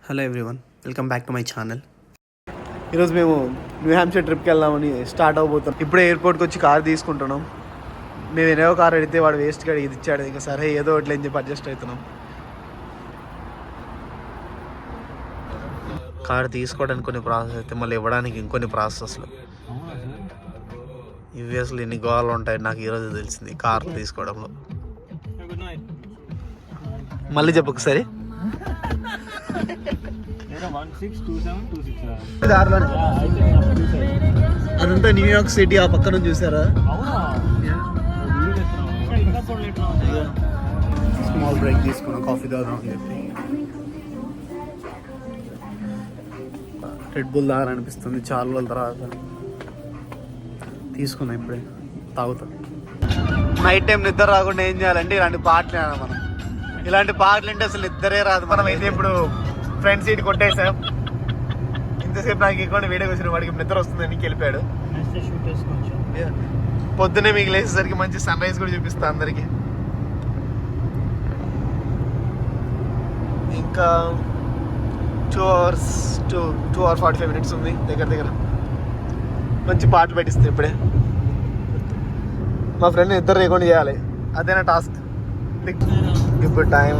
Hello everyone, welcome back to my channel. ఈరోజు మేము new Hampshire ట్రిప్కి వెళ్దామని స్టార్ట్ అవబోతాం. ఇప్పుడే ఎయిర్పోర్ట్కి వచ్చి కార్ తీసుకుంటున్నాం. మేము ఎన్నో కార్ అడిగితే వాడు వేస్ట్గా ఇది ఇచ్చాడు. ఇంకా సరే ఏదో ఒకటి అని చెప్పి అడ్జస్ట్ అవుతున్నాం. కార్ తీసుకోవడానికి కొన్ని ప్రాసెస్ అయితే మళ్ళీ ఇవ్వడానికి ఇంకొన్ని ప్రాసెస్లు. ఇవి అసలు ఎన్ని గోవాలు ఉంటాయి నాకు ఈరోజు తెలిసింది కార్ తీసుకోవడంలో. మళ్ళీ చెప్పు ఒకసారి. అదంతా న్యూయార్క్ సిటీ, ఆ పక్కన చూసారా? స్మాల్ బ్రేక్ తీసుకున్నాం, కాఫీ తాగుదాం అని చెప్పి. రెడ్ బుల్ తాగాలనిపిస్తుంది చాలా రోజుల తర్వాత. తీసుకున్నాం, ఇప్పుడే తాగుతాం. నైట్ టైం నిద్ర రాకుండా ఏం చేయాలంటే ఇలాంటి పాటలు వినాలి మనం. ఇలాంటి పాటలు అంటే అసలు నిద్రే రాదు. మనం అయితే ఇప్పుడు ఫ్రంట్ సీట్ కొట్టేసాం. ఇంతసేపు నాకు ఎక్కువ వీడియో వచ్చిన వాడికి నిద్ర వస్తుందని వెళ్ళిపోయాడు. పొద్దున్నే మీకు లేచేసరికి మంచి సన్ రైజ్ కూడా చూపిస్తా అందరికి. ఇంకా 2 hours 45 minutes ఉంది దగ్గర. మంచి పాటలు పెట్టిస్తే ఇప్పుడే. మా ఫ్రెండ్ నిద్ర లేకుండా చేయాలి, అదేనా టాస్క్. ఇప్పుడు టైం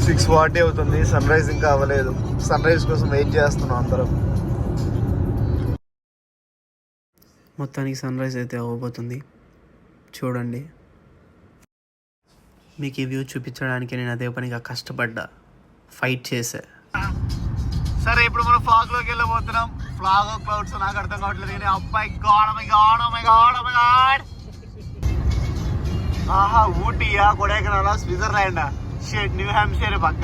6:40 అవుతుంది. సన్ రైజ్ ఇంకా అవ్వలేదు. సన్ రైజ్ కోసం వెయిట్ చేస్తున్నాం అందరం. మొత్తానికి సన్ రైజ్ అయితే అవ్వబోతుంది, చూడండి. మీకు ఈ వ్యూ చూపించడానికి నేను అదే పనిగా కష్టపడ్డా, ఫైట్ చేసా. సరే, ఇప్పుడు మనం ఫాగ్ లోకి వెళ్ళబోతున్నాం. ఫ్లాగ్ ఆఫ్ క్లౌడ్స్ నాకు అర్థం కావట్లేదు కానీ అబ్బాయి గాడ్. ఆహా, ఊటీయా, కొడైకెనాలా, స్విట్జర్లాండా, షేట్, న్యూ హ్యాంప్షైర్ పక్క.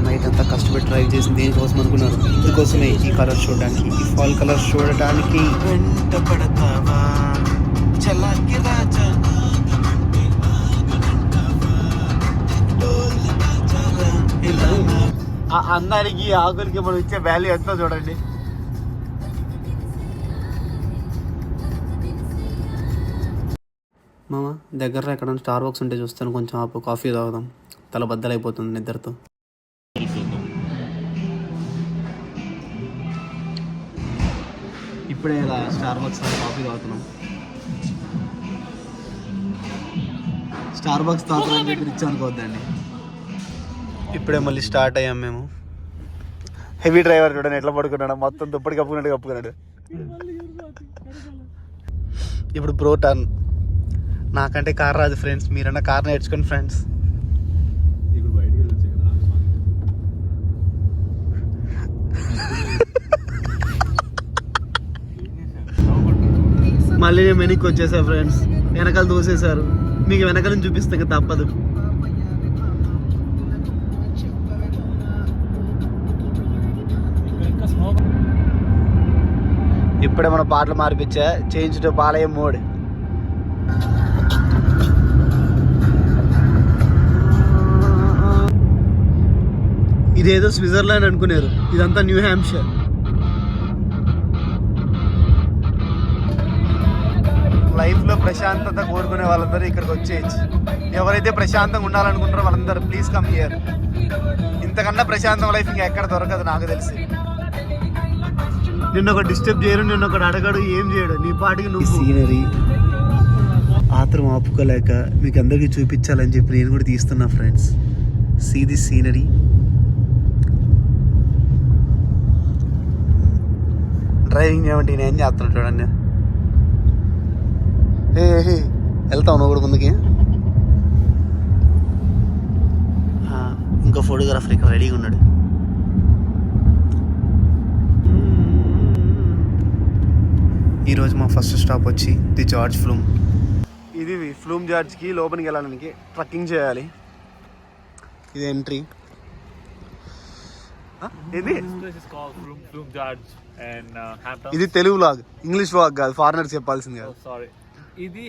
నైట్ అంతా కష్టపడి డ్రైవ్ చేసింది దేనికోసం అనుకున్నారు? ఇందుకోసమే, ఈ కలర్ చూడడానికి, ఈ ఫాల్ కలర్ చూడటానికి. వెంట పడతావా చలాకి రాజా, ఆ అందానికి ఆకులకి మనం ఇచ్చే వాల్యూ ఎంతో చూడండి. మామ దగ్గరలో ఎక్కడ స్టార్ బాక్స్ ఉంటే చూస్తాను, కొంచెం ఆపు, కాఫీ తాగుదాం. తల బద్దలైపోతుంది నిద్రతో. ఇప్పుడే ఇలా స్టార్ బాక్స్ కాఫీ తాగుతున్నాం. స్టార్ బాక్స్ తాగుతున్నాం దగ్గర ఇచ్చి అనుకోవద్దండి. ఇప్పుడే మళ్ళీ స్టార్ట్ అయ్యాం మేము. హెవీ డ్రైవర్ చూడండి ఎట్లా పడుకున్నాడు, మొత్తం దుప్పటి కప్పుకున్నాడు. ఇప్పుడు బ్రో టర్న్. నాకంటే కార్ రాదు ఫ్రెండ్స్, మీరన్నా కార్ నేర్చుకోండి ఫ్రెండ్స్. మళ్ళీ నేను వెనక్కి వచ్చేసా ఫ్రెండ్స్. వెనకాల దూసేశారు. మీకు వెనకాల నుంచి చూపిస్తే ఇంకా తప్పదు. ఇప్పుడే మన పాటలు మార్పించా, చేంజ్ టు బాలయ్య మోడ్. ఇదేదో స్విట్జర్లాండ్ అనుకున్నారు, ఇదంతా న్యూ హ్యాంప్షైర్. లైఫ్లో ప్రశాంతత కోరుకునే వాళ్ళందరూ ఇక్కడికి వచ్చేయచ్చు. ఎవరైతే ప్రశాంతంగా ఉండాలనుకుంటారో వాళ్ళందరూ ప్లీజ్ కమ్ హియర్. ఇంతకన్నా ప్రశాంతం లైఫ్ ఇంకా ఎక్కడ దొరకదు నాకు తెలిసి. నిన్న ఒక డిస్టర్బ్ చేయరు, నిన్న ఒకటి అడగడు, ఏం చేయడు, నీ పాటికి నువ్వు. సీనరీ ఆత్రం ఆపుకోలేక మీకు అందరికీ చూపించాలని చెప్పి నేను కూడా తీస్తున్నా friends. See the scenery. Driving ఏమంటే నేను ఏం చేస్తున్నాను చూడండి. వెళ్తావు నువ్వు కూడా ముందుకి. ఇంకో ఫోటోగ్రాఫర్ ఇక్కడ రెడీగా ఉన్నాడు. ఈరోజు మా ఫస్ట్ స్టాప్ వచ్చి ది జార్జ్ ఫ్లూమ్. ఇది ఫ్లూమ్ జార్జ్కి లోపలికి వెళ్ళడానికి ట్రక్కింగ్ చేయాలి. ఇది ఎంట్రీ. ఇది తెలుగు వ్లాగ్, ఇంగ్లీష్ వ్లాగ్ కాదు, ఫారినర్స్ చెప్పాల్సింది కాదు. ఇది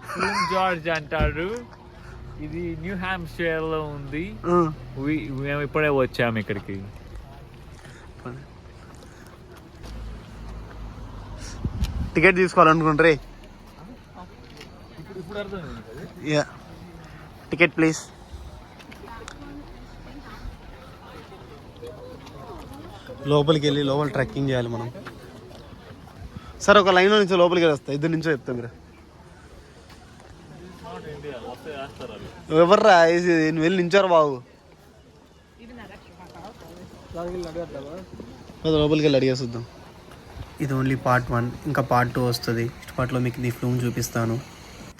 ఫ్లూమ్ జార్జ్ అంటారు. ఇది న్యూ హ్యాంప్షైర్ లో ఉంది. మేము ఇప్పుడే వచ్చాము ఇక్కడికి. టికెట్ తీసుకోవాలనుకుంటారే ఇప్పుడు అర్థమైంది. Yeah ticket please. లోపలికి వెళ్ళి లోపల ట్రెక్కింగ్ చేయాలి మనం. సార్ ఒక లైన్లో నుంచి లోపలికి వెళ్ళి వస్తా, ఇద్దరు నుంచో చెప్తాం మీరు. ఎవర్రా నేను వెళ్ళి నించారు బాబు. లోపలికి వెళ్ళి అడిగేస్తుందాం. ఇది ఓన్లీ పార్ట్ 1, ఇంకా పార్ట్ 2 వస్తుంది. నెక్స్ట్ పార్ట్లో మీకు ది ఫ్లూమ్ చూపిస్తాను.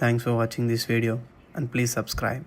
Thanks for watching this video and please subscribe.